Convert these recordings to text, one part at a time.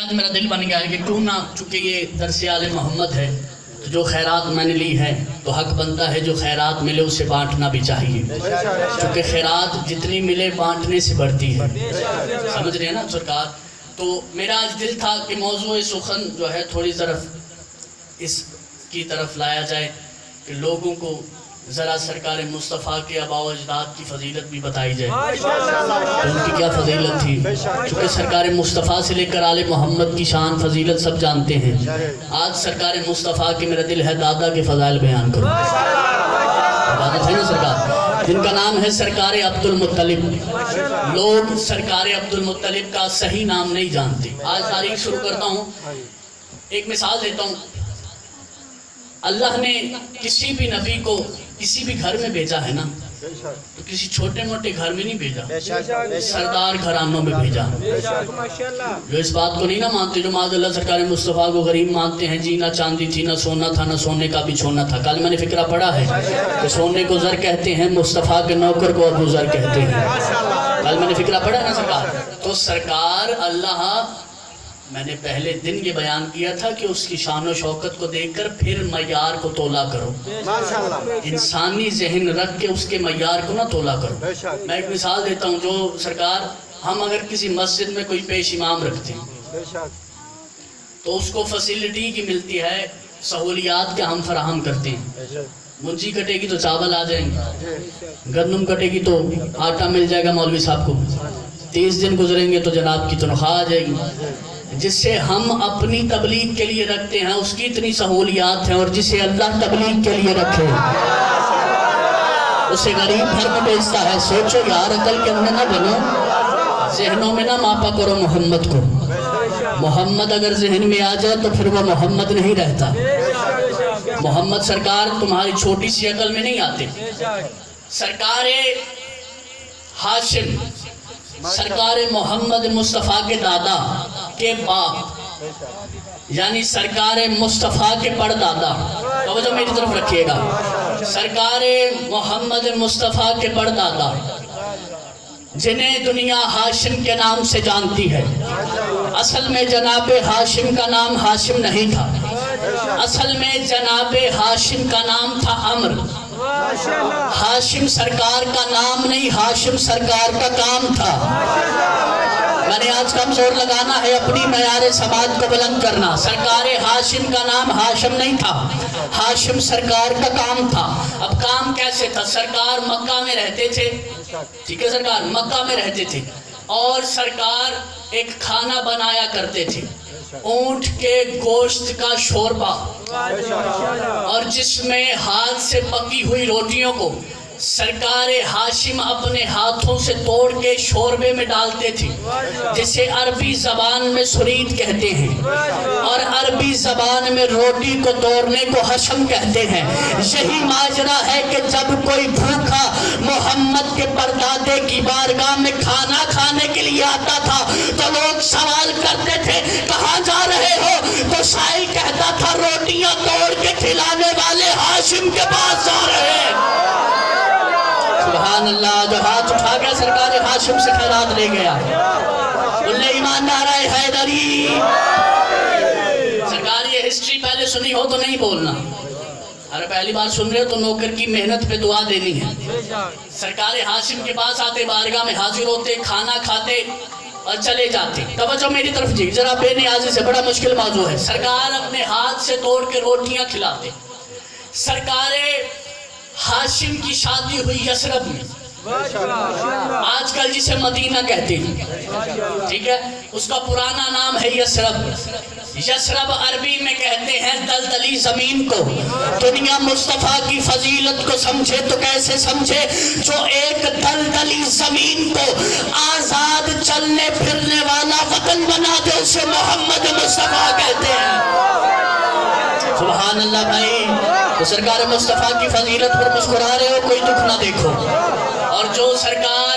آج میرا دل بن گیا ہے کہ کیوں نہ، چونکہ یہ درس آل محمد ہے تو جو خیرات میں نے لی ہے تو حق بنتا ہے جو خیرات ملے اسے بانٹنا بھی چاہیے، چونکہ خیرات جتنی ملے بانٹنے سے بڑھتی ہے، سمجھ رہے ہیں نا سرکار؟ تو میرا آج دل تھا کہ موضوع سخن جو ہے تھوڑی اس کی طرف لایا جائے کہ لوگوں کو ذرا سرکار مصطفیٰ کے آباء و اجداد کی فضیلت بھی بتائی جائے تو ان کی کیا فضیلت تھی، چونکہ سرکار مصطفیٰ سے لے کر آل محمد کی شان فضیلت سب جانتے ہیں۔ آج سرکار مصطفیٰ کے میرا دل ہے دادا کے فضائل بیان کرو، عبادت ہے نا سرکار، جن کا نام ہے سرکار عبد المطلب۔ لوگ سرکار عبد المطلب کا صحیح نام نہیں جانتے۔ آج تاریخ شروع کرتا ہوں، ایک مثال دیتا ہوں۔ اللہ نے کسی بھی نبی کو کسی بھی گھر میں بھیجا ہے نا تو کسی چھوٹے موٹے گھر میں نہیں بھیجا، سردار گھرانوں میں بھیجا۔ جو اس بات کو نہیں نہ مانتے، جو معاذ اللہ سرکار مصطفیٰ کو غریب مانتے ہیں، جی نہ چاندی تھی نہ سونا تھا نہ سونے کا بھی چھونا تھا۔ کل میں نے فقرہ پڑھا ہے کہ سونے کو زر کہتے ہیں، مصطفیٰ کے نوکر کو ابو زر کہتے ہیں۔ کل میں نے فقرہ پڑھا نا سرکار، تو سرکار اللہ، میں نے پہلے دن یہ بیان کیا تھا کہ اس کی شان و شوکت کو دیکھ کر پھر معیار کو تولا کرو، انسانی ذہن رکھ کے اس کے معیار کو نہ تولا کرو۔ میں ایک مثال دیتا ہوں، جو سرکار، ہم اگر کسی مسجد میں کوئی پیش امام رکھتے ہیں تو اس کو فیسلٹی کی ملتی ہے، سہولیات کے ہم فراہم کرتے ہیں۔ منجی کٹے گی تو چاول آ جائیں گے، گندم کٹے گی تو آٹا مل جائے گا مولوی صاحب کو، 30 دن گزریں گے تو جناب کی تنخواہ آ جائے گی۔ جسے ہم اپنی تبلیغ کے لیے رکھتے ہیں اس کی اتنی سہولیات ہیں، اور جسے اللہ تبلیغ کے لیے رکھے اسے غریب گھر میں بیچتا ہے۔ سوچو یار، عقل کے اندر نہ بنو، ذہنوں میں نہ ماپا کرو محمد کو۔ محمد اگر ذہن میں آ جائے تو پھر وہ محمد نہیں رہتا۔ محمد سرکار تمہاری چھوٹی سی عقل میں نہیں آتے۔ سرکار ہاشم، سرکار محمد مصطفیٰ کے دادا کے باپ، یعنی سرکار مصطفیٰ کے پردادا، توجہ میری طرف رکھیے گا، سرکار محمد مصطفیٰ کے پردادا جنہیں دنیا ہاشم کے نام سے جانتی ہے، اصل میں جناب ہاشم کا نام ہاشم نہیں تھا، اصل میں جناب ہاشم کا نام تھا عمر۔ ہاشم سرکار کا نام نہیں، ہاشم سرکار کا کام تھا۔ میں نے آج کم زور لگانا ہے اپنی معیار سماج کو بلند کرنا۔ سرکار ہاشم کا نام ہاشم نہیں تھا، ہاشم سرکار کا کام تھا۔ اب کام کیسے تھا؟ سرکار مکہ میں رہتے تھے، ٹھیک ہے، سرکار مکہ میں رہتے تھے، اور سرکار ایک کھانا بنایا کرتے تھے، اونٹ کے گوشت کا شوربہ، اور جس میں ہاتھ سے پکی ہوئی روٹیوں کو سرکار ہاشم اپنے ہاتھوں سے توڑ کے شوربے میں ڈالتے تھے، جسے عربی زبان میں سرید کہتے ہیں، اور عربی زبان میں روٹی کو توڑنے کو حشم کہتے ہیں۔ یہی ماجرا ہے کہ جب کوئی بھوکا محمد کے پردادے کی بارگاہ میں کھانا کھانے کے لیے آتا تھا تو لوگ سوال کرتے تھے کہاں جا رہے ہو؟ تو سائل کہتا تھا روٹیاں توڑ کے کھلانے والے ہاشم کے پاس جا رہے ہیں۔ سبحان اللہ، جو ہاتھ اٹھا گیا سرکار ہاشم سے خیرات لے گیا، بلے ایمان نعرہ حیدری۔ سرکار یہ ہسٹری پہلے سنی ہو تو نہیں بولنا، اگر پہلی بار سن رہے ہو تو نوکر کی محنت پہ دعا دینی ہے۔ سرکار ہاشم کے پاس آتے، بارگاہ میں حاضر ہوتے، کھانا کھاتے اور چلے جاتے۔ توجہ میری طرف جی، ذرا بے نیازی سے، بڑا مشکل موضوع ہے۔ سرکار اپنے ہاتھ سے توڑ کے روٹیاں کھلاتے۔ سرکار ہاشم کی شادی ہوئی یثرب میں، آج کل جسے مدینہ کہتے ہیں، ٹھیک ہے، اس کا پرانا نام ہے یثرب۔ یثرب عربی میں کہتے ہیں دلدلی زمین کو۔ دنیا مصطفیٰ کی فضیلت کو سمجھے تو کیسے سمجھے؟ جو ایک دلدلی زمین کو آزاد چلنے پھرنے والا وطن بنا دے اسے محمد مصطفیٰ کہتے ہیں۔ سبحان اللہ بھائی، تو سرکار مصطفیٰ کی فضیلت پر مسکرا رہے ہو، کوئی دکھ نہ دیکھو۔ اور جو سرکار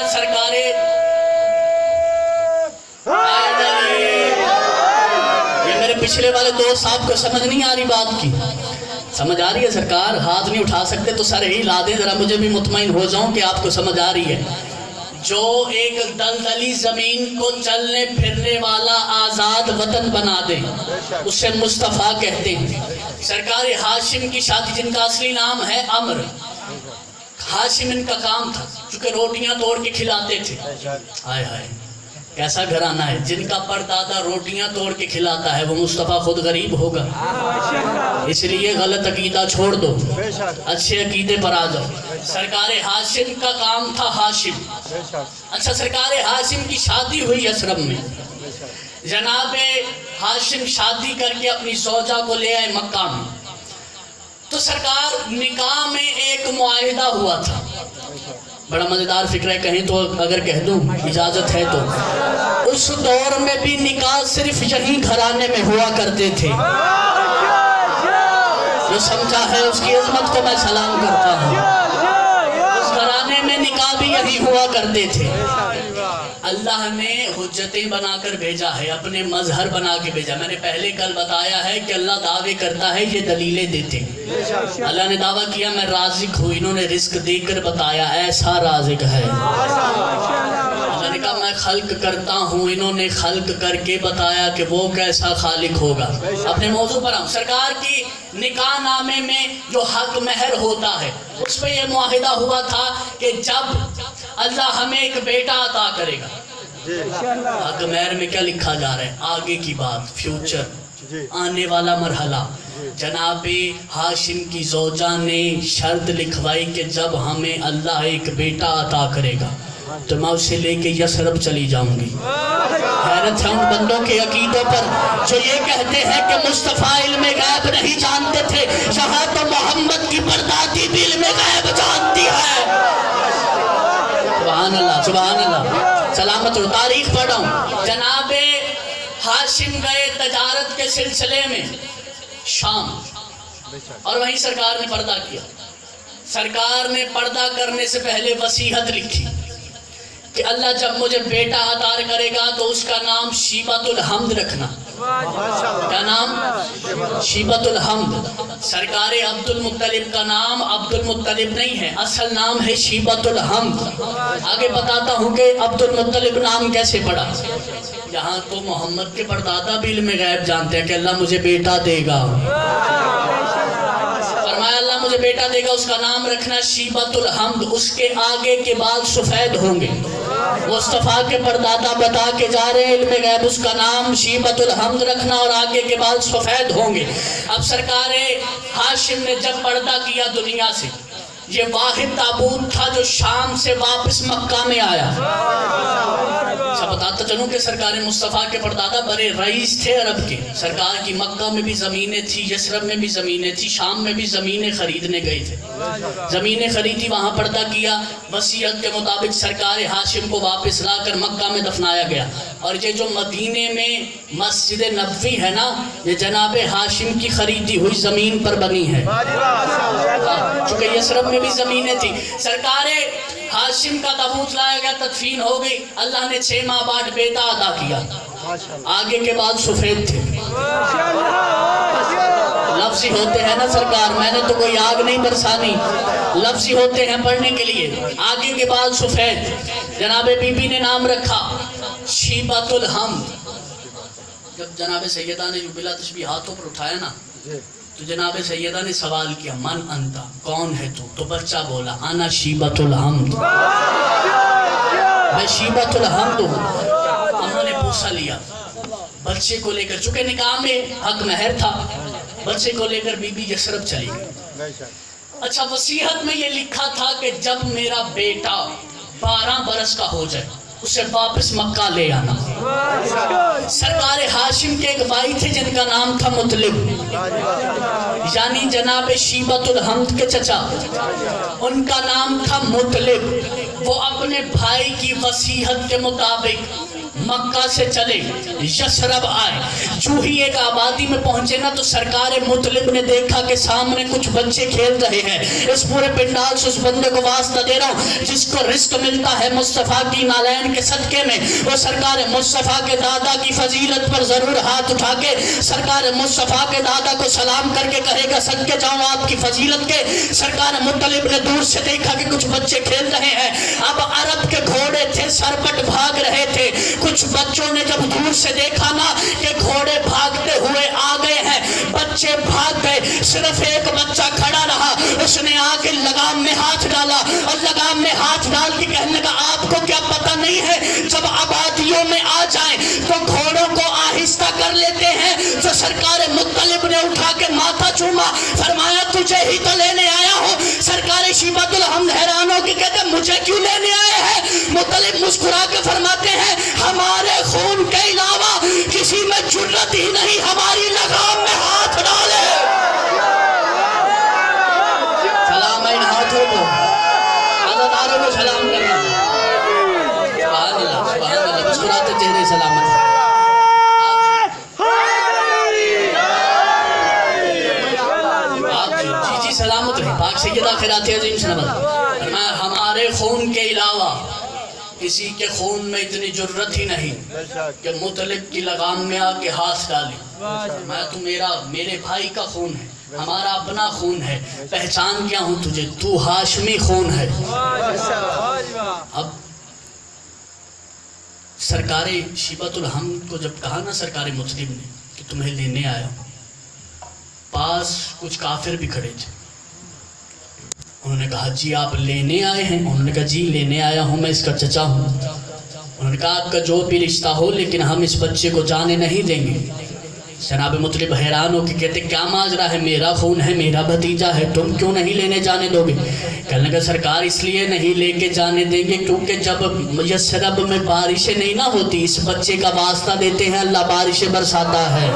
یہ میرے پچھلے والے دوست صاحب کو سمجھ نہیں آ رہی بات کی، سمجھ آ رہی ہے سرکار؟ ہاتھ نہیں اٹھا سکتے تو سر ہی لا دیں، ذرا مجھے بھی مطمئن ہو جاؤں کہ آپ کو سمجھ آ رہی ہے۔ جو ایک دلدلی زمین کو چلنے پھرنے والا آزاد وطن بنا دے اسے مصطفیٰ کہتے ہیں۔ سرکار ہاشم کی شادی، جن کا اصلی نام ہے عمر، ہاشم ان کا کام تھا، چونکہ روٹیاں توڑ کے کھلاتے تھے۔ ہائے ہائے کیسا گھرانہ ہے، جن کا پردادا روٹیاں توڑ کے کھلاتا ہے وہ مصطفیٰ خود غریب ہوگا؟ اس لیے غلط عقیدہ چھوڑ دو، اچھے عقیدے پر آ جاؤ۔ سرکار ہاشم کا کام تھا ہاشم۔ اچھا، سرکار ہاشم کی شادی ہوئی یثرب میں۔ جناب ہاشم شادی کر کے اپنی زوجہ کو لے آئے مکہ میں، تو سرکار نکاح میں ایک معاہدہ ہوا تھا، بڑا مزیدار فکر ہے، کہیں تو اگر کہہ دوں اجازت ہے تو، اس دور میں بھی نکاح صرف یہی گھرانے میں ہوا کرتے تھے۔ جو سمجھا ہے اس کی عظمت کو میں سلام کرتا ہوں۔ اس گھرانے میں نکاح بھی یہی ہوا کرتے تھے۔ اللہ نے حجتیں بنا کر بھیجا ہے، اپنے مظہر بنا کے بھیجا۔ میں نے پہلے کل بتایا ہے کہ اللہ دعوے کرتا ہے، یہ دلیلیں دیتے ہیں۔ اللہ نے دعویٰ کیا میں رازق ہوں، انہوں نے رزق دے کر بتایا ایسا رازق ہے۔ اللہ نے کہا میں خلق کرتا ہوں، انہوں نے خلق کر کے بتایا کہ وہ کیسا خالق ہوگا۔ اپنے موضوع پر ہم سرکار کی نکاح نامے میں جو حق مہر ہوتا ہے اس پہ یہ معاہدہ ہوا تھا کہ جب اللہ ہمیں ایک بیٹا عطا کرے گا، حق مہر میں کیا لکھا جا رہا ہے؟ آگے کی بات، فیوچر، آنے والا مرحلہ۔ جناب ہاشم کی زوجہ نے شرط لکھوائی کہ جب ہمیں اللہ ایک بیٹا عطا کرے گا تو میں اسے لے کے یثرب چلی جاؤں گی۔ حیرت ہے ان بندوں کے عقیدوں پر جو یہ کہتے ہیں کہ مصطفیٰ علم غیب نہیں جانتے تھے، یہاں تو محمد کی پردادی بھی علم غیب جانتی ہے۔ سبحان اللہ، سبحان اللہ، سلامت ہو۔ تاریخ پڑھا ہوں، جناب ہاشم گئے تجارت کے سلسلے میں شام، اور وہیں سرکار نے پردہ کیا۔ سرکار نے پردہ کرنے سے پہلے وصیت لکھی کہ اللہ جب مجھے بیٹا عطا کرے گا تو اس کا نام شیبۃ الحمد رکھنا۔ کیا نام؟ شیبۃ الحمد۔ سرکار عبد المطلب کا نام عبد المطلب نہیں ہے، اصل نام ہے شیبۃ الحمد۔ آگے بتاتا ہوں کہ عبد المطلب نام کیسے پڑا۔ یہاں تو محمد کے پردادا بھی علم غیب جانتے ہیں کہ اللہ مجھے بیٹا دے گا، فرمایا اللہ مجھے بیٹا دے گا، اس کا نام رکھنا شیبۃ الحمد۔ اس کے آگے کے بال سفید ہوں گے۔ مصطفیٰ کے پردادا بتا کے جا رہے ہیں علم غیب، اس کا نام شیبۃ الحمد رکھنا اور آگے کے بال سفید ہوں گے۔ اب سرکار ہاشم نے جب پردہ کیا دنیا سے، یہ واحد تابوت تھا جو شام سے واپس مکہ میں آیا۔ بتاتا چلوں کہ سرکار مصطفیٰ کے پردادا بڑے رئیس تھے عرب کے۔ سرکار کی مکہ میں بھی زمینیں تھی، یثرب میں بھی زمینیں تھی، شام میں بھی زمینیں خریدنے گئے تھے۔ زمینیں خریدی، وہاں پردہ کیا، وصیت کے مطابق سرکار ہاشم کو واپس لا کر مکہ میں دفنایا گیا۔ اور یہ جو مدینے میں مسجد نبوی ہے نا، یہ جناب ہاشم کی خریدی ہوئی زمین پر بنی ہے، چونکہ یثرب میں بھی زمینیں تھی۔ سرکار ہاشم کا تابوت لایا گیا، تدفین ہو گئی، اللہ نے 6 ماہ بعد بیٹا عطا کیا۔ آگے کے بعد سفید تھے، لفظی ہوتے ہیں نا سرکار، میں نے تو کوئی آگ نہیں برسانی، لفظی ہوتے ہیں پڑھنے کے لیے۔ آگے کے بعد سفید، جناب بی بی نے نام رکھا شیبۃ الحمد۔ جب جناب سیدہ نے جو بلا تشبیہ ہاتھوں پر اٹھایا نا، تو جناب سیدہ نے سوال کیا من انتا، کون ہے تو بچہ بولا انا شیبۃ الحمد، میں شیبۃ الحمد ہوں۔ انہوں نے بوسہ لیا، بچے کو لے کر، چونکہ نکاح میں حق مہر تھا، بچے کو لے کر بی بی یثرب چلی گئی۔ اچھا، وصیت میں یہ لکھا تھا کہ جب میرا بیٹا 12 برس کا ہو جائے اسے واپس مکہ لے آنا۔ سرکار ہاشم کے ایک بھائی تھے جن کا نام تھا مطلب، یعنی جناب شیبۃ الحمد کے چچا، ان کا نام تھا مطلب۔ وہ اپنے بھائی کی وصیت کے مطابق مکہ سے چلے یثرب آئے، جو ہی ایک آبادی میں پہنچے نا تو سرکار مطلب نے دیکھا کہ سامنے کچھ بچے کھیل رہے ہیں۔ اس پورے پنڈال سے اس بندے کو واسطہ دے رہا ہوں جس کو رزق ملتا ہے مصطفیٰ کی نالین کے صدقے میں، وہ سرکار مصطفیٰ کے دادا کی فضیلت پر ضرور ہاتھ اٹھا کے سرکار مصطفیٰ کے دادا کو سلام کر کے کہے گا صدقے جاؤں آپ کی فضیلت کے۔ سرکار مطلب نے دور سے دیکھا کہ کچھ بچے کھیل رہے ہیں، اب عرب کے گھوڑے تھے سرپٹ بھاگ رہے تھے، کچھ بچوں نے جب دور سے دیکھا نا کہ گھوڑے بھاگتے ہوئے آ گئے ہیں، بچے بھاگ گئے، صرف ایک بچہ کھڑا رہا، اس نے آ کے لگام میں ہاتھ ڈالا اور لگام میں ہاتھ ڈال کے کہنے لگا آپ کو کیا پتہ نہیں ہے جب آبادیوں میں آ جائیں تو گھوڑوں کو آہستہ کر لیتے ہیں؟ تو سرکار مطلب نے اٹھا کے ماتھا چوما، فرمایا تجھے ہی تو لینے آیا ہوں۔ سرکار شیبۃ الحمد حیران ہو کے کہتے مجھے کیوں لینے آئے ہیں؟ مطلب مسکرا کے فرماتے ہیں ہمارے خون کے علاوہ کسی میں جرت ہی نہیں ہماری لگام میں ہاتھ ڈالے۔ سلام ہے ان ہاتھوں کو، عزاداروں کو سلام کرنا۔ سبحان اللہ سبحان اللہ، مسکراتے چہرے سلامت۔ آپ جی سلامت رہے۔ پاک سیدہ خیرات عظیم سلامت، ہمارے خون کے علاوہ کسی کے خون میں اتنی جرت ہی نہیں کہ مطلب کی لگام میں آ کے ہاتھ ڈالے۔ میں تو میرے بھائی کا خون ہے، ہمارا اپنا خون ہے، پہچان کیا ہوں تجھے، تو ہاشمی خون ہے۔ اب سرکار شیبۃ الحمد کو جب کہا نا سرکار مطلب نے کہ تمہیں لینے آیا، پاس کچھ کافر بھی کھڑے تھے، انہوں نے کہا جی آپ لینے آئے ہیں؟ انہوں نے کہا جی لینے آیا ہوں، میں اس کا چچا ہوں۔ انہوں نے کہا آپ کا جو بھی رشتہ ہو لیکن ہم اس بچے کو جانے نہیں دیں گے۔ جناب مطلب حیران ہو کے کہتے کیا ماجرا ہے، میرا خون ہے، میرا بھتیجا ہے، تم کیوں نہیں لینے جانے دو گے؟ کہنے لگا سرکار اس لیے نہیں لے کے جانے دیں گے کیونکہ جب یثرب میں بارشیں نہیں نہ ہوتی، اس بچے کا واسطہ دیتے ہیں اللہ بارشیں برساتا ہے،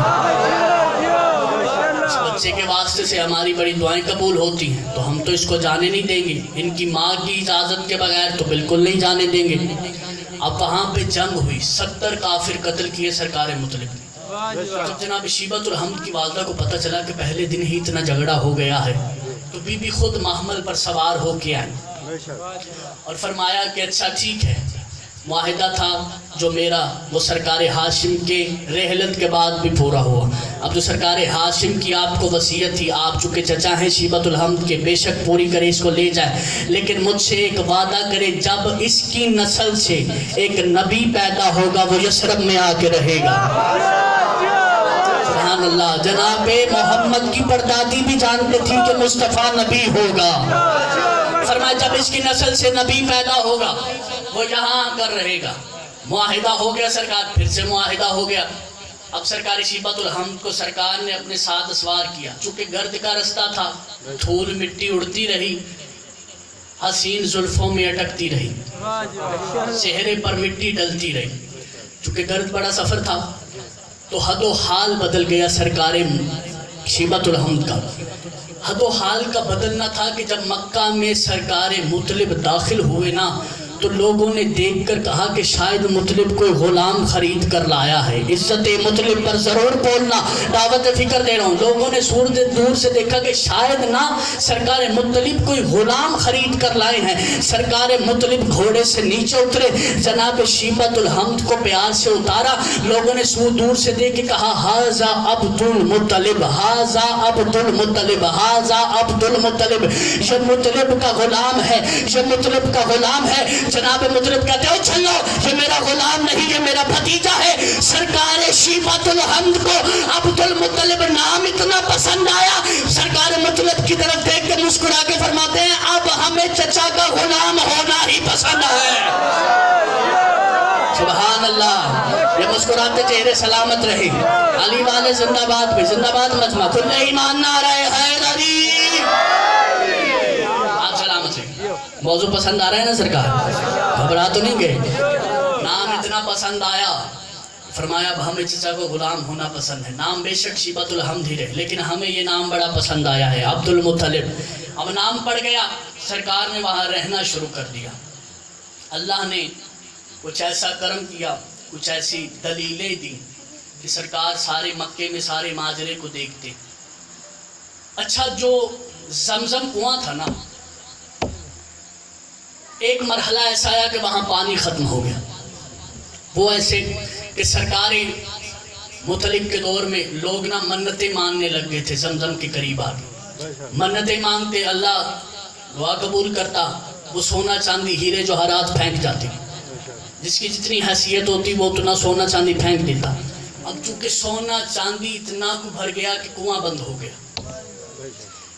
اس بچے کے واسطے سے ہماری بڑی دعائیں قبول ہوتی ہیں، تو ہم تو اس کو جانے نہیں دیں گے، ان کی ماں کی اجازت کے بغیر تو بالکل نہیں جانے دیں گے۔ اب وہاں پہ جنگ ہوئی، 70 کافر قتل کیے سرکار مطلب نے۔ جب جناب شیبۃ الحمد کی والدہ کو پتہ چلا کہ پہلے دن ہی اتنا جھگڑا ہو گیا ہے تو بی بی خود محمل پر سوار ہو کے آئی اور فرمایا کہ اچھا ٹھیک ہے، معاہدہ تھا جو میرا وہ سرکار ہاشم کے رحلت کے بعد بھی پورا ہوا۔ اب جو سرکار ہاشم کی آپ کو وصیت تھی، آپ چونکہ چچا ہیں شیبۃ الحمد کے، بے شک پوری کرے، اس کو لے جائے، لیکن مجھ سے ایک وعدہ کرے جب اس کی نسل سے ایک نبی پیدا ہوگا وہ یثرب میں آ کے رہے گا۔ سبحان اللہ، جناب محمد کی پردادی بھی جانتے تھی کہ مصطفیٰ نبی ہوگا۔ فرمایا جب اس کی نسل سے نبی پیدا ہوگا وہ یہاں آ کر رہے گا۔ معاہدہ ہو گیا سرکار، پھر سے معاہدہ ہو گیا۔ اب سرکار شیبۃ الحمد کو سرکار نے اپنے ساتھ اسوار کیا، چونکہ گرد کا رستہ تھا، دھول مٹی اڑتی رہی، حسین زلفوں میں اٹکتی رہی، چہرے پر مٹی ڈلتی رہی، چونکہ گرد بڑا سفر تھا تو حد و حال بدل گیا سرکار شیبۃ الحمد کا۔ حد و حال کا بدلنا تھا کہ جب مکہ میں سرکار مطلب داخل ہوئے نا تو لوگوں نے دیکھ کر کہا کہ شاید مطلب کوئی غلام خرید کر لایا ہے۔ عزت مطلب پر ضرور بولنا، دعوت فکر دے رہا ہوں۔ لوگوں نے دور سے دیکھا کہ شاید نہ سرکار مطلب کوئی غلام خرید کر لائے ہیں۔ سرکار مطلب گھوڑے سے نیچے اترے، جناب شیبۃ الحمد کو پیار سے اتارا، لوگوں نے دور سے دیکھ کے کہا ھذا عبد المطلب، ھذا عبد المطلب، ھذا عبد المطلب، یہ مطلب کا غلام ہے، یہ مطلب کا غلام ہے۔ جناب مطلب کہتے ہو چلو یہ میرا غلام نہیں، یہ میرا بھتیجا ہے۔ سرکار شیبۃ الحمد کو عبد المطلب نام اتنا پسند آیا، سرکار مطلب کی طرف دیکھ کے مسکرا کے فرماتے ہیں اب ہمیں چچا کا غلام ہونا ہی پسند ہے۔ سبحان اللہ، یہ مسکراتے چہرے سلامت رہے۔ علی والے زندہ باد پہ زندہ باد مجمع کل ایمان نعرہ حیدری۔ موضوع پسند آ رہا ہے نا سرکار، گھبرا تو نہیں گئے؟ نام اتنا پسند آیا، فرمایا اب ہمیں چچا کو غلام ہونا پسند ہے۔ نام بے شک شیبۃ الحمد ہی رہے لیکن ہمیں یہ نام بڑا پسند آیا ہے، عبد المطلب۔ اب نام پڑ گیا، سرکار نے وہاں رہنا شروع کر دیا۔ اللہ نے کچھ ایسا کرم کیا، کچھ ایسی دلیلیں دی کہ سرکار سارے مکے میں سارے ماجرے کو دیکھتے. اچھا جو زمزم کنواں تھا نا، ایک مرحلہ ایسا آیا کہ وہاں پانی ختم ہو گیا. وہ ایسے کہ سرکار مطلب کے دور میں لوگ نا منتیں مانگنے لگ گئے تھے. زمزم کے قریب آ کے منتیں مانگتے، اللہ دعا قبول کرتا. وہ سونا چاندی ہیرے جواہرات پھینک جاتے، جس کی جتنی حیثیت ہوتی وہ اتنا سونا چاندی پھینک دیتا. اب چونکہ سونا چاندی اتنا کو بھر گیا کہ کنواں بند ہو گیا.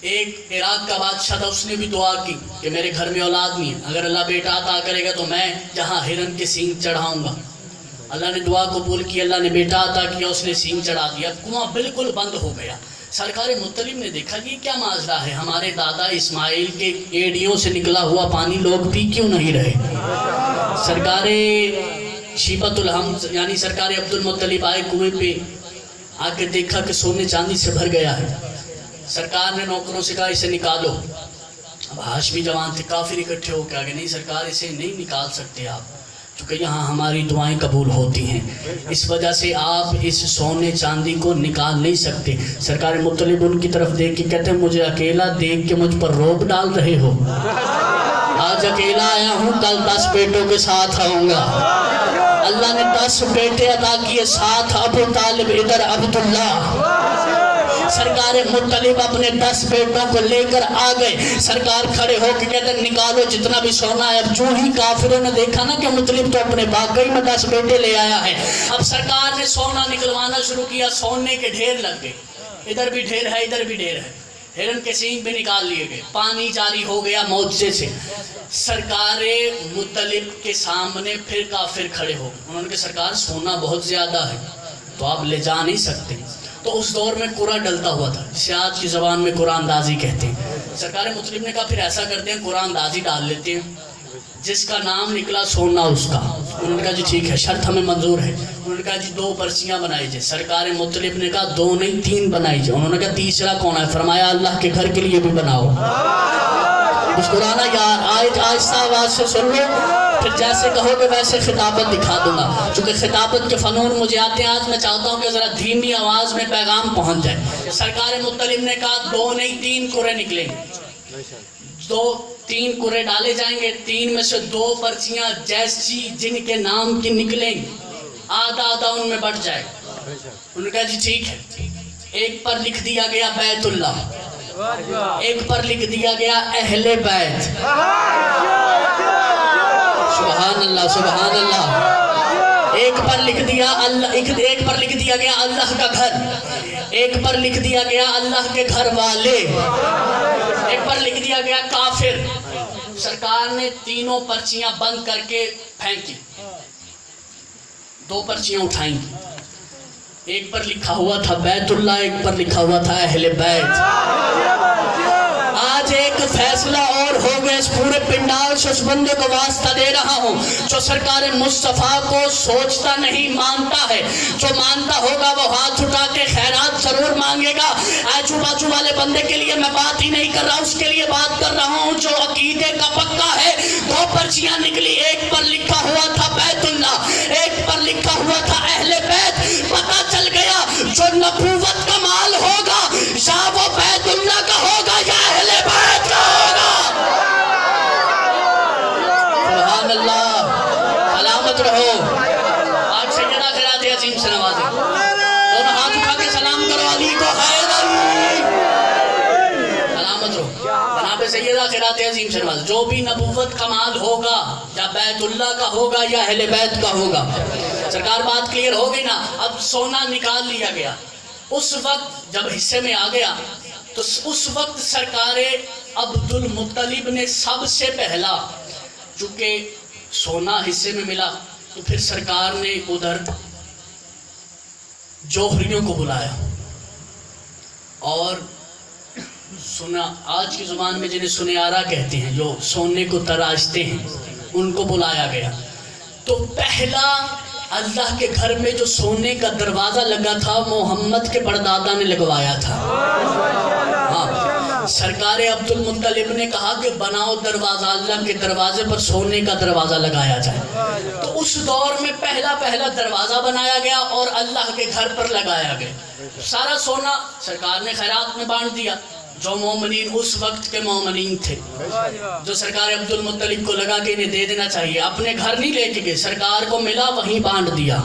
ایک عراق کا بادشاہ تھا، اس نے بھی دعا کی کہ میرے گھر میں اولاد نہیں ہے، اگر اللہ بیٹا عطا کرے گا تو میں جہاں ہرن کے سینگ چڑھاؤں گا. اللہ نے دعا قبول کی، اللہ نے بیٹا عطا کیا، اس نے سینگ چڑھا دیا. کنواں بالکل بند ہو گیا. سرکار مطلب نے دیکھا یہ کیا ماجرا ہے، ہمارے دادا اسماعیل کے ایڑیوں سے نکلا ہوا پانی لوگ پی کیوں نہیں رہے. سرکار شیبۃ الحمد یعنی سرکار عبد المطلب آئے کنویں پہ، آ کے دیکھا کہ سونے چاندی سے بھر گیا ہے. سرکار نے نوکروں سے کہا اسے نکالو. اب ہاشمی جوان تھے، کافر اکٹھے ہو کے آگے، نہیں سرکار اسے نہیں نکال سکتے آپ، چونکہ یہاں ہماری دعائیں قبول ہوتی ہیں، اس وجہ سے آپ اس سونے چاندی کو نکال نہیں سکتے. سرکار مطلب ان کی طرف دیکھ کے کہتے ہیں مجھے اکیلا دیکھ کے مجھ پر روب ڈال رہے ہو. آج اکیلا آیا ہوں، کل 10 بیٹوں کے ساتھ آؤں گا. اللہ نے 10 بیٹے عطا کیے، ساتھ ابو طالب، ادھر عبداللہ. سرکار مطلب اپنے 10 بیٹوں کو لے کر آ گئے. سرکار کھڑے ہو کے کہتے ہیں نکالو جتنا بھی سونا ہے. اب جو ہی کافروں نے دیکھا نا کہ مطلب تو اپنے باغی میں 10 بیٹے لے آیا ہے، اب سرکار نے سونا نکلوانا شروع کیا. سونے کے ڈھیر لگ گئے، ادھر بھی ڈھیر ہے ادھر بھی ڈھیر ہے. ہرن کے سینگ بھی نکال لیے گئے. پانی جاری ہو گیا معجزے سے. سرکار مطلب کے سامنے پھر کافر کھڑے ہو گئے. انہوں نے کہا سرکار سونا بہت زیادہ ہے تو آپ لے جا نہیں سکتے. تو اس دور میں قرآن ڈلتا ہوا تھا، جسے آج کی زبان میں قرآن اندازی کہتے ہیں. سرکار مطلب نے کہا پھر ایسا کرتے ہیں قرآن اندازی ڈال لیتے ہیں، جس کا نام نکلا سونا اس کا. انہوں نے کہا جی ٹھیک ہے، شرط ہمیں منظور ہے. انہوں نے کہا جی 2 پرچیاں بنائی جائے. سرکار مطلب نے کہا 2 نہیں 3 بنائی جائے. انہوں نے کہا تیسرا کون ہے؟ فرمایا اللہ کے گھر کے لیے بھی بناؤ. مسکرانا یار، آہستہ آواز سے سن لو، پھر جیسے کہو گے ویسے خطابت دکھا دوں گا. چونکہ خطابت کے فنون مجھے آتے ہیں، آج میں چاہتا ہوں کہ ذرا دھیمی آواز میں پیغام پہنچ جائے. سرکار مطلب نے کہا 2 نہیں 3 کرے نکلیں گے. 3 کرے ڈالے جائیں گے. 3 میں سے 2 پرچیاں جیسی جن کے نام کی نکلیں گی، آدھا آدھا ان میں بٹ جائے. انہوں نے کہا جی ٹھیک ہے. ایک پر لکھ دیا گیا بیت اللہ، ایک پر لکھ دیا گیا اہل بیت. سبحان اللہ سبحان اللہ. ایک پر لکھ دیا اللہ، ایک پر لکھ دیا گیا اللہ کا گھر، ایک پر لکھ دیا گیا اللہ کے گھر والے، ایک پر لکھ دیا گیا کافر. سرکار نے تینوں پرچیاں بند کر کے پھینکی. 2 پرچیاں اٹھائیں گی. ایک پر لکھا ہوا تھا بیت اللہ، ایک پر لکھا ہوا تھا اہل بیت. آج ایک فیصلہ اور ہو گیا. اس پورے پنڈال سے اس بندے کو واسطہ دے رہا ہوں جو سرکار مصطفیٰ کو سوچتا نہیں مانتا ہے. جو مانتا ہوگا وہ ہاتھ اٹھا کے خیرات ضرور مانگے گا. آجو باجو والے بندے کے لیے میں بات ہی نہیں کر رہا، اس کے لیے بات کر رہا ہوں جو عقیدے کا پکا ہے. 2 پرچیاں نکلی، ایک پر لکھا ہوا تھا بیت اللہ، ایک پر لکھا ہوا تھا اہل بیت. پتہ چل گیا جو نبوت کا مال ہوگا یا وہ بیت اللہ کا ہوگا یا اہل بیت کا ہوگا. سبحان اللہ، سلامت رہو. آج سیدہ خیرات عظیم سے نوازے. دونوں ہاتھ اٹھا کے سلام کرو علی کو حیدر. سلامت رہو. جناب سیدہ خیرات عظیم سے نوازے. جو بھی نبوت کا مال ہوگا یا بیت اللہ کا ہوگا یا اہل بیت کا ہوگا. سرکار بات کلیئر ہو گئی نا. اب سونا نکال لیا گیا. اس وقت جب حصے میں آ گیا تو اس وقت سرکار عبد المطلب نے سب سے پہلا، چونکہ سونا حصے میں ملا تو پھر سرکار نے ادھر جوہریوں کو بلایا اور سنا، آج کی زبان میں جنہیں سنیارا کہتے ہیں، جو سونے کو تراشتے ہیں، ان کو بلایا گیا. تو پہلا اللہ کے گھر میں جو سونے کا دروازہ لگا تھا محمد کے پردادا نے لگوایا تھا. ہاں، سرکار عبد المطلب نے کہا کہ بناؤ دروازہ، اللہ کے دروازے پر سونے کا دروازہ لگایا جائے۔ تو اس دور میں پہلا دروازہ بنایا گیا اور اللہ کے گھر پر لگایا گیا۔ سارا سونا سرکار نے خیرات میں بانٹ دیا۔ جو مومنین اس وقت کے مومنین تھے، جو سرکار عبد المطلب کو لگا کہ انہیں دے دینا چاہیے، اپنے گھر نہیں لے کے گئے، سرکار کو ملا وہیں بانٹ دیا۔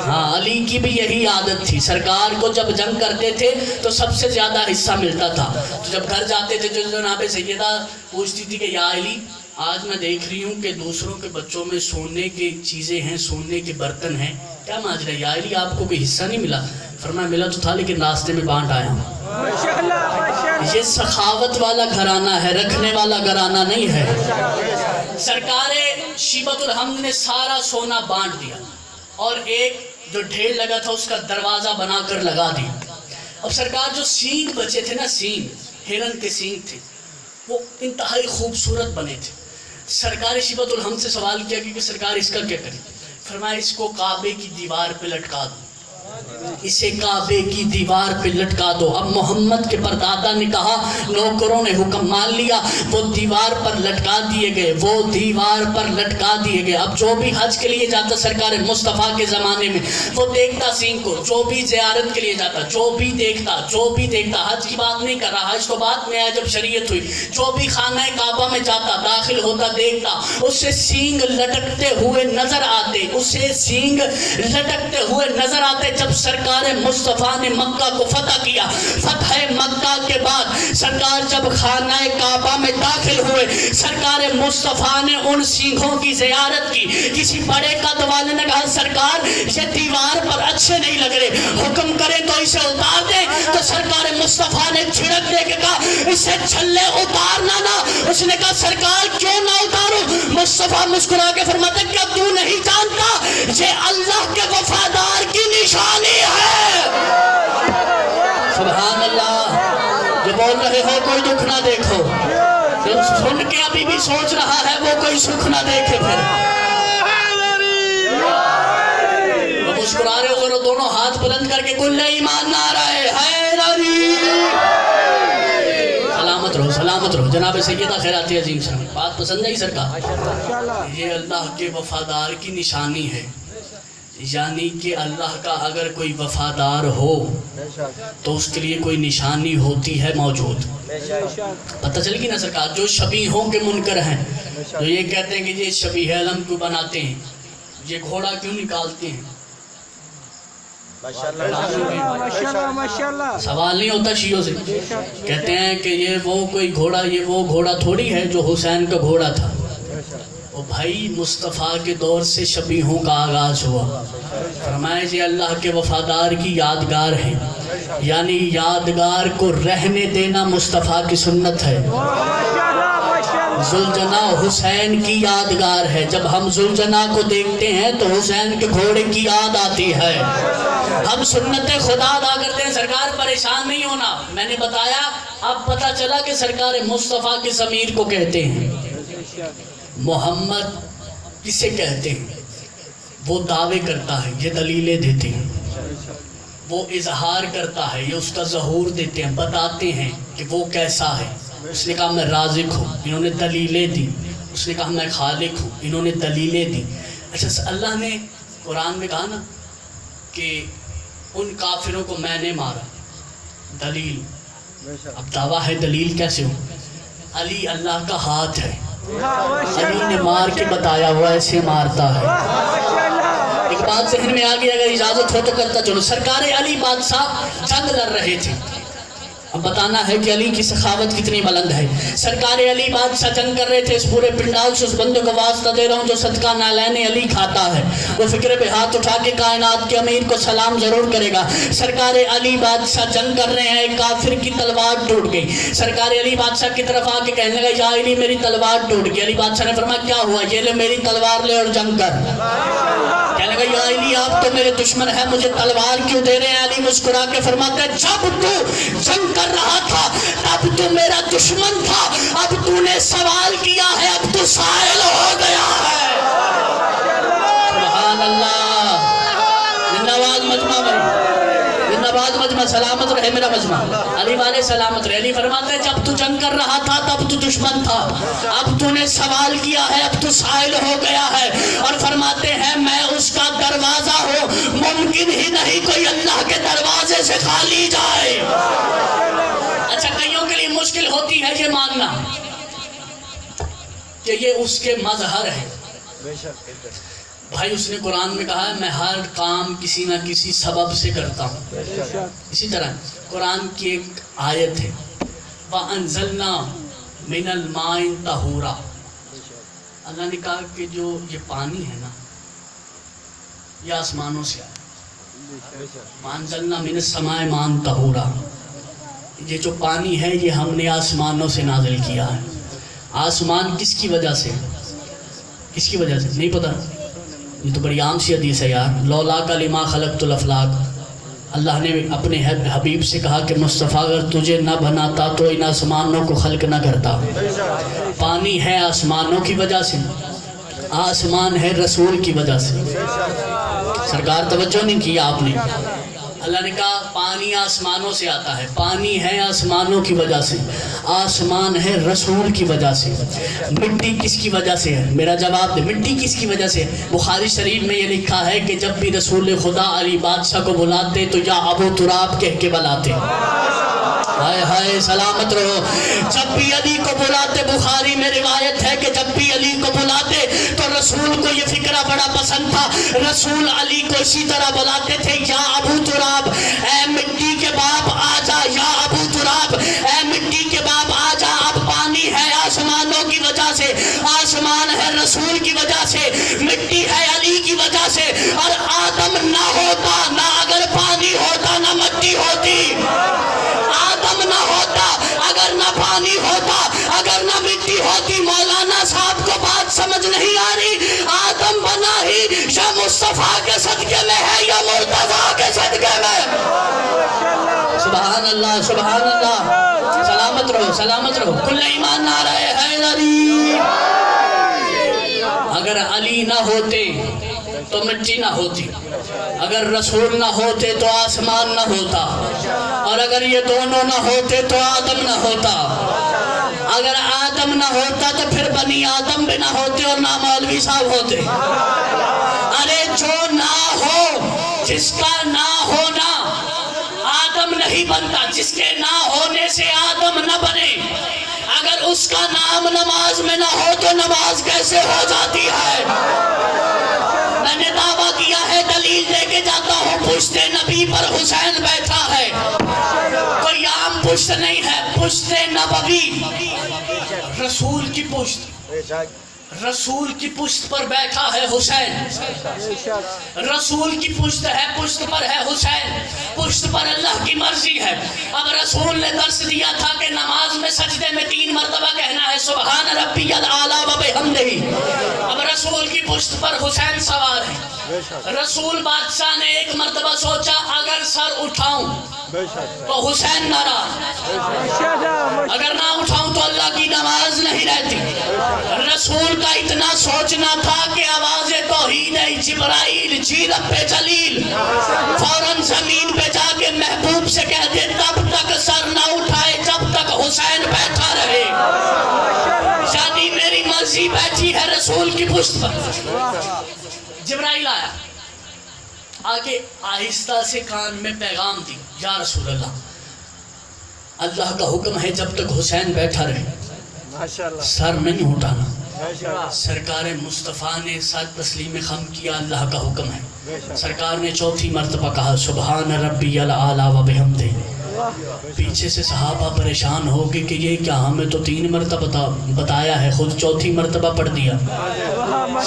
ہاں، علی کی بھی یہی عادت تھی، سرکار کو جب جنگ کرتے تھے تو سب سے زیادہ حصہ ملتا تھا۔ تو جب گھر جاتے تھے جو جناب سیدہ پوچھتی تھی کہ یا علی، آج میں دیکھ رہی ہوں کہ دوسروں کے بچوں میں سونے کی چیزیں ہیں، سونے کے برتن ہیں، کیا ماجرا ہے یا علی، آپ کو کوئی حصہ نہیں ملا؟ فرمایا ملا تو تھا لیکن راستے میں بانٹ آیا ہوں۔ یہ سخاوت والا گھرانہ ہے، رکھنے والا گھرانہ نہیں ہے۔ سرکار شیبۃ الحمد نے سارا سونا بانٹ دیا اور ایک جو ڈھیر لگا تھا اس کا دروازہ بنا کر لگا دیا۔ اب سرکار جو سینگ بچے تھے نا، سینگ ہرن کے سینگ تھے، وہ انتہائی خوبصورت بنے تھے۔ سرکار شیبۃ الحمد سے سوال کیا کہ سرکار اس کا کیا کریں؟ فرمایا اس کو کعبے کی دیوار پہ لٹکا دو، اسے کعبے کی دیوار پہ لٹکا دو۔ اب محمد کے پردادا نے کہا، نوکروں نے حکم مان لیا، وہ دیوار پر لٹکا دیے گئے، وہ دیوار پر لٹکا دیے گئے۔ اب جو بھی حج کے لیے جاتا سرکار مصطفیٰ کے زمانے میں، وہ دیکھتا سینگ کو، جو بھی زیارت کے لیے جاتا، جو بھی دیکھتا، حج کی بات نہیں کر رہا، حج تو بعد میں آیا جب شریعت ہوئی، جو بھی خانہ کعبہ میں جاتا، داخل ہوتا، دیکھتا، اسے سینگ لٹکتے ہوئے نظر آتے۔ جب سرکار مصطفیٰ نے مکہ کو فتح کیا، فتح مکہ کے بعد سرکار جب خانہ کعبہ میں داخل ہوئے، سرکار مصطفیٰ نے ان سینگوں کی زیارت کی۔ کسی بڑے قد والے نے کہا سرکار یہ دیوار پر اچھے نہیں لگ رہے، حکم کریں تو اسے اتار دیں۔ تو سرکار مصطفیٰ نے جھڑک دے کے کہا اسے چھلے اتارنا نا۔ اس نے کہا سرکار کیوں نہ اتاروں؟ مصطفیٰ مسکرا کے فرماتے کیا تو نہیں جانتا یہ اللہ کے وفادار کی نشانی ہے؟ سبحان اللہ۔ جو بول رہے ہو کوئی دکھ نہ دیکھو، جو سن کے ابھی بھی سوچ رہا ہے وہ کوئی سکھ نہ دیکھے۔ پھر وہ مسکرا رہے ہو، دونوں ہاتھ بلند کر کے کل ایمان نعرہ حیدری۔ سلامت رہو جناب سیدہ خیرات عظیم سلام۔ بات پسند ہے سرکار؟ یہ اللہ کے وفادار کی نشانی ہے، یعنی کہ اللہ کا اگر کوئی وفادار ہو تو اس کے لیے کوئی نشانی ہوتی ہے موجود۔ پتہ چل گی نا سرکار؟ جو شبیہوں کے منکر ہیں، جو یہ کہتے ہیں کہ یہ شبیہ علم کیوں بناتے ہیں، یہ گھوڑا کیوں نکالتے ہیں، سوال نہیں ہوتا شیعوں سے، کہتے ہیں کہ یہ وہ کوئی گھوڑا، یہ وہ گھوڑا تھوڑی ہے جو حسین کا گھوڑا تھا۔ وہ بھائی مصطفیٰ کے دور سے شبیہوں کا آغاز ہوا۔ فرمایا یہ اللہ کے وفادار کی یادگار ہے، یعنی یادگار کو رہنے دینا مصطفیٰ کی سنت ہے۔ ذوالجناح حسین کی یادگار ہے، جب ہم ذوالجناح کو دیکھتے ہیں تو حسین کے گھوڑے کی یاد آتی ہے۔ ہم سنت خدا ادا کرتے ہیں۔ سرکار پریشان نہیں ہونا، میں نے بتایا اب پتہ چلا کہ سرکار مصطفیٰ کے ضمیر کو کہتے ہیں۔ محمد کسے کہتے ہیں؟ وہ دعوے کرتا ہے، یہ دلیلیں دیتے ہیں، وہ اظہار کرتا ہے، یہ اس کا ظہور دیتے ہیں، بتاتے ہیں کہ وہ کیسا ہے۔ اس نے کہا میں رازق ہوں، انہوں نے دلیلیں دی۔ اس نے کہا میں خالق ہوں، انہوں نے دلیلیں دی۔ اچھا اللہ نے قرآن میں کہا نا کہ ان کافروں کو میں نے مارا، دلیل۔ اب دعویٰ ہے دلیل کیسے ہو؟ علی اللہ کا ہاتھ ہے، علی نے مار کے بتایا وہ ایسے مارتا ہے۔ ایک بات ذہن میں آگئی، اگر اجازت ہو تو کرتا چلو۔ سرکار علی بادشاہ جنگ لڑ رہے تھے، اب بتانا ہے کہ علی کی سخاوت کتنی بلند ہے۔ سرکار علی بادشاہ جنگ کر رہے تھے، اس پورے پنڈال سے اس بندے کو واسطہ دے رہا ہوں جو صدقہ نالین علی کھاتا ہے، وہ فکر پہ ہاتھ اٹھا کے کائنات کے امیر کو سلام ضرور کرے گا۔ سرکار علی بادشاہ جنگ کر رہے ہیں، ایک کافر کی تلوار ٹوٹ گئی۔ سرکار علی بادشاہ کی طرف آ کے کہنے لگا یا علی میری تلوار ٹوٹ گئی۔ علی بادشاہ نے فرمایا کیا ہوا؟ یہ لے میری تلوار لے اور جنگ کر۔ کہنے لگا یا علی آپ تو میرے دشمن ہیں، مجھے تلوار کیوں دے رہے ہیں؟ علی مسکرا کے فرماتا ہے جب تو جنگ کر رہا تھا تب تو میرا دشمن تھا، اب تو نے سوال کیا ہے اب تو سائل ہو گیا ہے۔ سبحان اللہ۔ زندہ باد مجمع بھائی، زندہ آباد مجمع سلامت رہے میرا مجمع، علی والے سلامت رہے۔ علی فرماتے ہیں جب تو جنگ کر رہا تھا تب تو دشمن تھا، اب تو نے سوال کیا ہے اب تو سائل ہو گیا ہے، اور فرماتے ہیں میں اس کا دروازہ ہوں، ممکن ہی نہیں کوئی اللہ کے دروازے سے خالی جائے۔ اچھا کئیوں کے لیے مشکل ہوتی ہے یہ ماننا کہ یہ اس کے مظہر ہے۔ بھائی اس نے قرآن میں کہا ہے میں ہر کام کسی نہ کسی سبب سے کرتا ہوں۔ اسی طرح قرآن کی ایک آیت ہے وَأَنزَلْنَا مِنَ الْمَاءِ طَهُورًا، اللہ نے کہا کہ جو یہ پانی ہے نا یہ آسمانوں سے آیا، وَأَنزَلْنَا مِنَ السَّمَاءِ مَاءً طَهُورًا، یہ جو پانی ہے یہ ہم نے آسمانوں سے نازل کیا ہے۔ آسمان کس کی وجہ سے؟ کس کی وجہ سے نہیں پتا؟ یہ تو بڑی عام سی حدیث ہے یار، لولاک لما خلقت الافلاک، اللہ نے اپنے حبیب سے کہا کہ مصطفیٰ اگر تجھے نہ بناتا تو ان آسمانوں کو خلق نہ کرتا۔ پانی ہے آسمانوں کی وجہ سے، آسمان ہے رسول کی وجہ سے۔ سرکار توجہ نہیں کیا آپ نے، اللہ نے کہا پانی آسمانوں سے آتا ہے، پانی ہے آسمانوں کی وجہ سے، آسمان ہے رسول کی وجہ سے۔ مٹی کس کی وجہ سے ہے؟ میرا جواب دے، مٹی کس کی وجہ سے ہے؟ بخاری شریف میں یہ لکھا ہے کہ جب بھی رسول خدا علی بادشاہ کو بلاتے تو یا ابو تراب کہہ کے بلاتے۔ ہائے ہائے سلامت رہو۔ جب بھی علی کو بلاتے، بخاری میں روایت ہے کہ جب بھی علی کو بلاتے تو رسول کو یہ فکرہ بڑا پسند تھا، رسول علی کو اسی طرح بلاتے تھے یا ابو تراب، اے مٹی کے باپ آجا، یا ابو تراب اے مٹی کے باپ آجا۔ اب پانی ہے آسمانوں کی وجہ سے، آسمان ہے رسول کی وجہ سے، مٹی ہے علی کی وجہ سے، اور آدم نہ ہوتا، نہ اگر پانی ہوتا نہ مٹی ہوتی، آدم نہ ہوتا اگر نہ پانی ہوتا، اگر نہ مٹی ہوتی۔ مولانا صاحب کو بات سمجھ نہیں آ رہی، آدم بنا ہی یا مصطفیٰ کے صدقے میں ہے یا مرتضیٰ کے صدقے میں۔ سبحان اللہ سبحان اللہ، سلامت رہو سلامت رہو۔ کل ایمان نعرہ حیدری۔ اگر علی نہ ہوتے تو مٹی نہ ہوتی، اگر رسول نہ ہوتے تو آسمان نہ ہوتا، اور اگر یہ دونوں نہ ہوتے تو آدم نہ ہوتا، اگر آدم نہ ہوتا تو پھر بنی آدم بھی نہ ہوتے اور نہ مولوی صاحب ہوتے۔ ارے جو نہ ہو، جس کا نہ ہونا آدم نہیں بنتا، جس کے نہ ہونے سے آدم نہ بنے، اگر اس کا نام نماز میں نہ ہو تو نماز کیسے ہو جاتی ہے؟ میں نے دعویٰ کیا ہے، دلیل دے کے جاتا ہوں، پشت نبی پر حسین بیٹھا ہے، کوئی عام پشت نہیں ہے، پشت نبوی، رسول کی پشت، رسول کی پشت پر بیٹھا ہے حسین، رسول کی پشت ہے، پشت پر ہے حسین، پشت پر اللہ کی مرضی ہے۔ اب رسول نے درس دیا تھا کہ نماز میں سجدے میں 3 مرتبہ کہنا ہے سبحان ربی الاعلیٰ و بحمدہ۔ اب رسول کی پشت پر حسین سوار ہے، رسول بادشاہ نے ایک مرتبہ سوچا اگر سر اٹھاؤں تو حسین ناراض، اگر نہ اٹھاؤں تو اللہ کی نماز نہیں رہتی۔ رسول کا اتنا سوچنا تھا کہ آواز توحید جبرائیل جی رب جلیل فوراً زمین پہ جا کے محبوب سے کہہ دے تب تک سر نہ اٹھائے جب تک حسین بیٹھا رہے۔ یعنی میری مرضی بیٹھی ہے رسول کی پشت پر۔ جبرائیل آیا، آگے آہستہ سے کان میں پیغام دی، یا رسول اللہ، اللہ کا حکم ہے جب تک حسین بیٹھا رہے سر نہیں اٹھانا۔ سرکار مصطفیٰ نے سر تسلیم خم کیا، اللہ کا حکم ہے۔ سرکار نے 4تھی مرتبہ کہا سبحان ربی الاعلیٰ و بحمدہ۔ پیچھے سے صحابہ پریشان ہو گئے کہ یہ کیا، ہمیں تو 3 مرتبہ بتایا ہے، خود 4تھی مرتبہ پڑھ دیا۔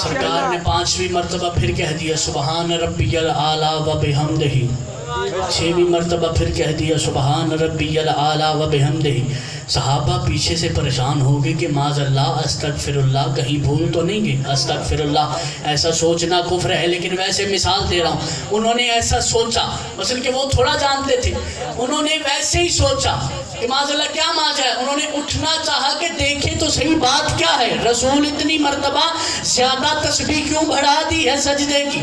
سرکار نے 5ویں مرتبہ پھر کہہ دیا سبحان ربی الاعلیٰ و بحمدہ۔ 6ویں مرتبہ پھر کہہ دیا سبحان ربی الاعلیٰ و بحمدہ۔ صحابہ پیچھے سے پریشان ہو گئے کہ معاذ اللہ استغفر اللہ کہیں بھول تو نہیں گئے، استغفر اللہ ایسا سوچنا کفر ہے، لیکن ویسے مثال دے رہا ہوں، انہوں نے ایسا سوچا، مثلا کہ وہ تھوڑا جانتے تھے، انہوں نے ویسے ہی سوچا کہ معاذ اللہ کیا ماجرا ہے، انہوں نے اٹھنا چاہا کہ دیکھیں تو صحیح بات کیا ہے، رسول اتنی مرتبہ زیادہ تسبیح کیوں بڑھا دی ہے سجدے کی؟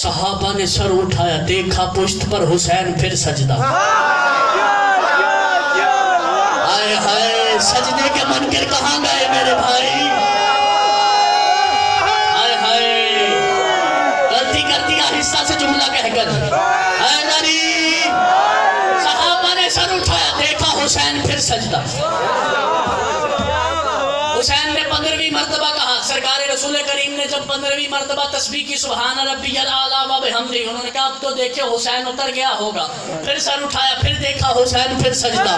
صحابہ نے سر اٹھایا، دیکھا پشت پر حسین پھر سجدہ، آئے ہائے سجدے کے منکر کہاں گئے میرے بھائی، آئے ہائے غلطی کر دیا حصہ سے جملہ کہہ کر، حیدری صحابہ نے سر اٹھایا، دیکھا حسین پھر سجدہ، حسین نے 15ویں مرتبہ کہا، سرکار رسول کریم نے جب 15ویں مرتبہ تسبیح کی سبحان ربی الاعلیٰ و بحمدہ، انہوں نے کہا اب تو دیکھے حسین اتر گیا ہوگا، پھر سر اٹھایا، پھر دیکھا حسین پھر سجدہ،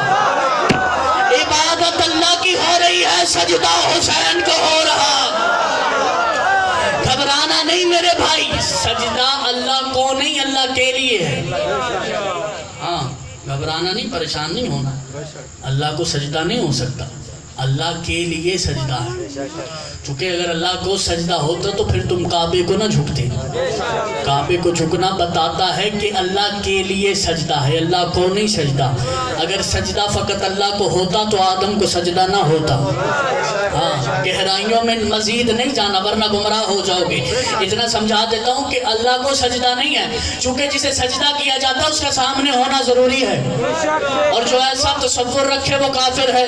عبادت اللہ کی ہو رہی ہے، سجدہ حسین کو ہو رہا، گھبرانا نہیں میرے بھائی، سجدہ اللہ کو نہیں اللہ کے لیے ہے، ہاں گھبرانا نہیں، پریشان نہیں ہونا، اللہ کو سجدہ نہیں ہو سکتا، اللہ کے لیے سجدہ ہے، چونکہ اگر اللہ کو سجدہ ہوتا تو پھر تم کعبے کو نہ جھکتے، کعبے کو جھکنا بتاتا ہے کہ اللہ کے لیے سجدہ ہے، اللہ کو نہیں سجدہ، اگر سجدہ فقط اللہ کو ہوتا تو آدم کو سجدہ نہ ہوتا، ہاں گہرائیوں میں مزید نہیں جانا ورنہ گمراہ ہو جاؤ گے، اتنا سمجھا دیتا ہوں کہ اللہ کو سجدہ نہیں ہے، چونکہ جسے سجدہ کیا جاتا ہے اس کا سامنے ہونا ضروری ہے، اور جو ایسا تصور رکھے وہ کافر ہے،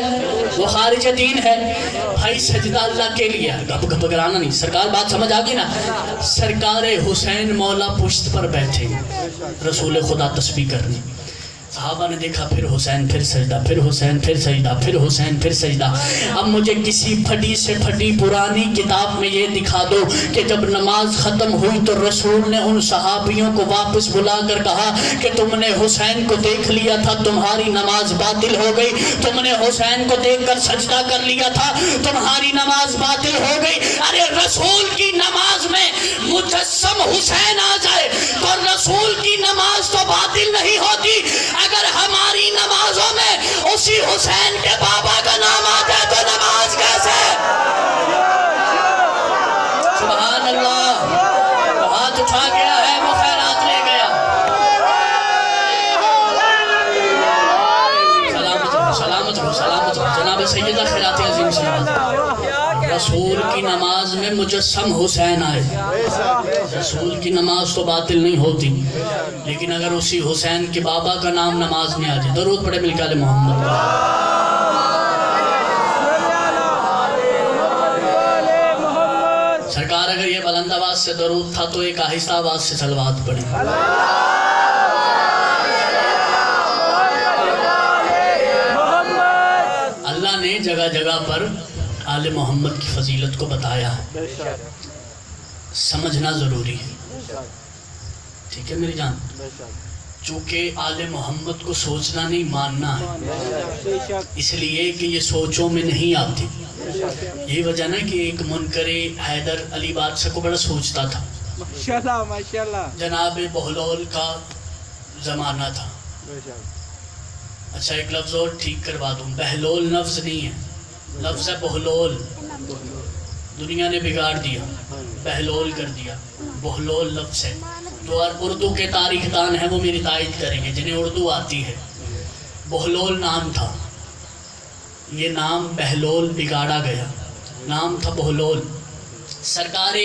وہ خارج دین ہے، بھائی سجدہ اللہ کے لیے، گھبرانا نہیں، سرکار بات سمجھ آگئی نا، سرکار حسین مولا پشت پر بیٹھے، رسول خدا تسبیح کرنے، صحابہ نے دیکھا پھر حسین پھر سجدہ، پھر حسین پھر سجدہ، پھر حسین پھر سجدہ، اب مجھے کسی پھٹی سے پھٹی پرانی کتاب میں یہ دکھا دو کہ جب نماز ختم ہوئی تو رسول نے ان صحابیوں کو واپس بلا کر کہا کہ تم نے حسین کو دیکھ لیا تھا تمہاری نماز باطل ہو گئی، تم نے حسین کو دیکھ کر سجدہ کر لیا تھا تمہاری نماز باطل ہو گئی، ارے رسول کی نماز میں مجسم حسین آ جائے تو رسول کی نماز تو باطل نہیں ہوتی، اگر ہماری نمازوں میں اسی حسین کے بابا کا نام آتا ہے تو نماز کیسے؟ سبحان اللہ، وہ ہاتھ اٹھا گیا ہے وہ خیرات لے گیا، سلامت رہو سلامت رہو سلامت رہو، جناب سیدہ خیرات عظیم سلامت، رسول کی نماز میں مجسم حسین آئے، رسول کی نماز تو باطل نہیں ہوتی، لیکن اگر اسی حسین کے بابا کا نام نماز میں آ جائے، درود پڑھے مل کے آل محمد، سرکار اگر یہ بلند آواز سے درود تھا تو ایک آہستہ آواز سے صلوات پڑھیں، اللہ نے جگہ جگہ پر آل محمد کی فضیلت کو بتایا ہے، سمجھنا ضروری ہے، ٹھیک ہے میری جان، چونکہ آل محمد کو سوچنا نہیں ماننا ہے، اس لیے کہ یہ سوچوں میں نہیں آتی، یہی وجہ نا کہ ایک منکر حیدر علی بادشاہ کو بڑا سوچتا تھا، ماشاءاللہ جناب بہلول کا زمانہ تھا، اچھا ایک لفظ اور ٹھیک کروا دوں، بہلول لفظ نہیں ہے، لفظ ہے بہلول، دنیا نے بگاڑ دیا، بہلول کر دیا، بہلول لفظ ہے، جو اردو کے تاریخ دان ہیں وہ میری تائید کریں گے، جنہیں اردو آتی ہے، بہلول نام تھا، یہ نام بہلول بگاڑا گیا، نام تھا بہلول، سرکار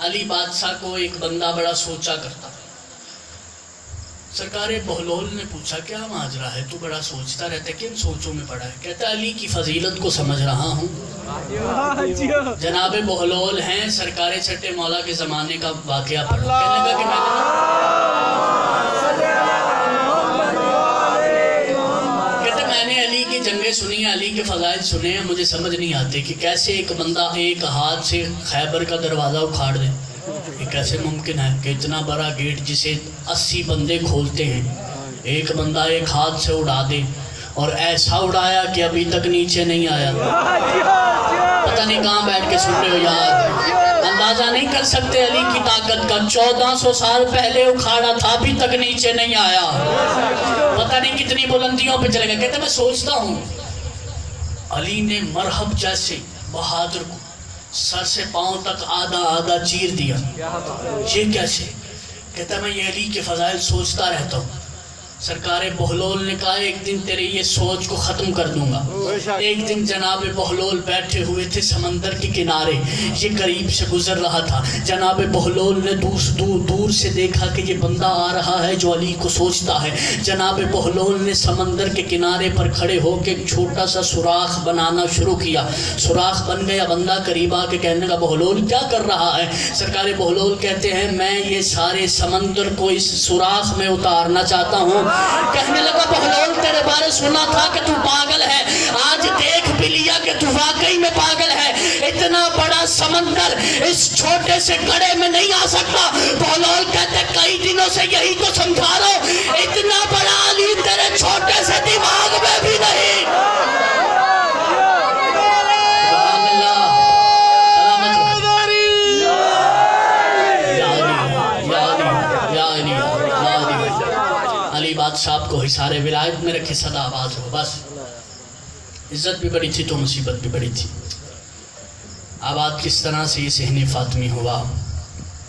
علی بادشاہ کو ایک بندہ بڑا سوچا کرتا، سرکار بہلول نے پوچھا کیا ماجرا ہے، تو بڑا سوچتا رہتا ہے، کن سوچوں میں پڑا ہے؟ کہتا علی کی فضیلت کو سمجھ رہا ہوں، جناب بہلول ہیں سرکار چھٹے مولا کے زمانے کا واقعہ پڑھا، کہنے لگا کہ میں نے علی کی جنگیں سنی ہیں، علی کے فضائل سنے ہیں، مجھے سمجھ نہیں آتے کہ کیسے ایک بندہ ایک ہاتھ سے خیبر کا دروازہ اکھاڑ دے، یہ کیسے ممکن ہے کہ اتنا بڑا گیٹ جسے 80 بندے کھولتے ہیں ایک بندہ ایک ہاتھ سے اڑا دے، اور ایسا اڑایا کہ ابھی تک نیچے نہیں آیا، پتہ نہیں کہاں بیٹھ کے سن رہے ہو یار، اندازہ نہیں کر سکتے علی کی طاقت کا، 1400 سال پہلے اکھاڑا تھا ابھی تک نیچے نہیں آیا، پتہ نہیں کتنی بلندیوں پہ چلے گا، کہتے میں سوچتا ہوں علی نے مرحب جیسے بہادر کو سر سے پاؤں تک آدھا آدھا چیر دیا. یہ کیسے؟ کہتا ہے میں یہ علی کے فضائل سوچتا رہتا ہوں. سرکار بہلول نے کہا ایک دن تیرے یہ سوچ کو ختم کر دوں گا. ایک دن جناب بہلول بیٹھے ہوئے تھے سمندر کے کنارے, یہ قریب سے گزر رہا تھا. جناب بہلول نے دور سے دیکھا کہ یہ بندہ آ رہا ہے جو علی کو سوچتا ہے. جناب بہلول نے سمندر کے کنارے پر کھڑے ہو کے ایک چھوٹا سا سوراخ بنانا شروع کیا. سوراخ بن گیا. بندہ قریب آ کے کہنے لگا بہلول کیا کر رہا ہے؟ سرکار بہلول کہتے ہیں میں یہ سارے سمندر کو اس سوراخ میں اتارنا چاہتا ہوں. کہنے لگا بہلول تیرے بارے سنا تھا کہ تو پاگل ہے, آج دیکھ بھی لیا کہ تو واقعی میں پاگل ہے. اتنا بڑا سمندر اس چھوٹے سے گڑھے میں نہیں آ سکتا. بہلول کہتے کئی دنوں سے یہی تو سمجھا رہا ہوں, اتنا بڑا علی تیرے چھوٹے سے دماغ میں بھی نہیں. علی بادشاہ کو حصار ولایت میں رکھے صدا آباد ہو. بس عزت بھی بڑی تھی تو مصیبت بھی بڑی تھی. آباد کس طرح سے یہ صحن فاطمی ہوا.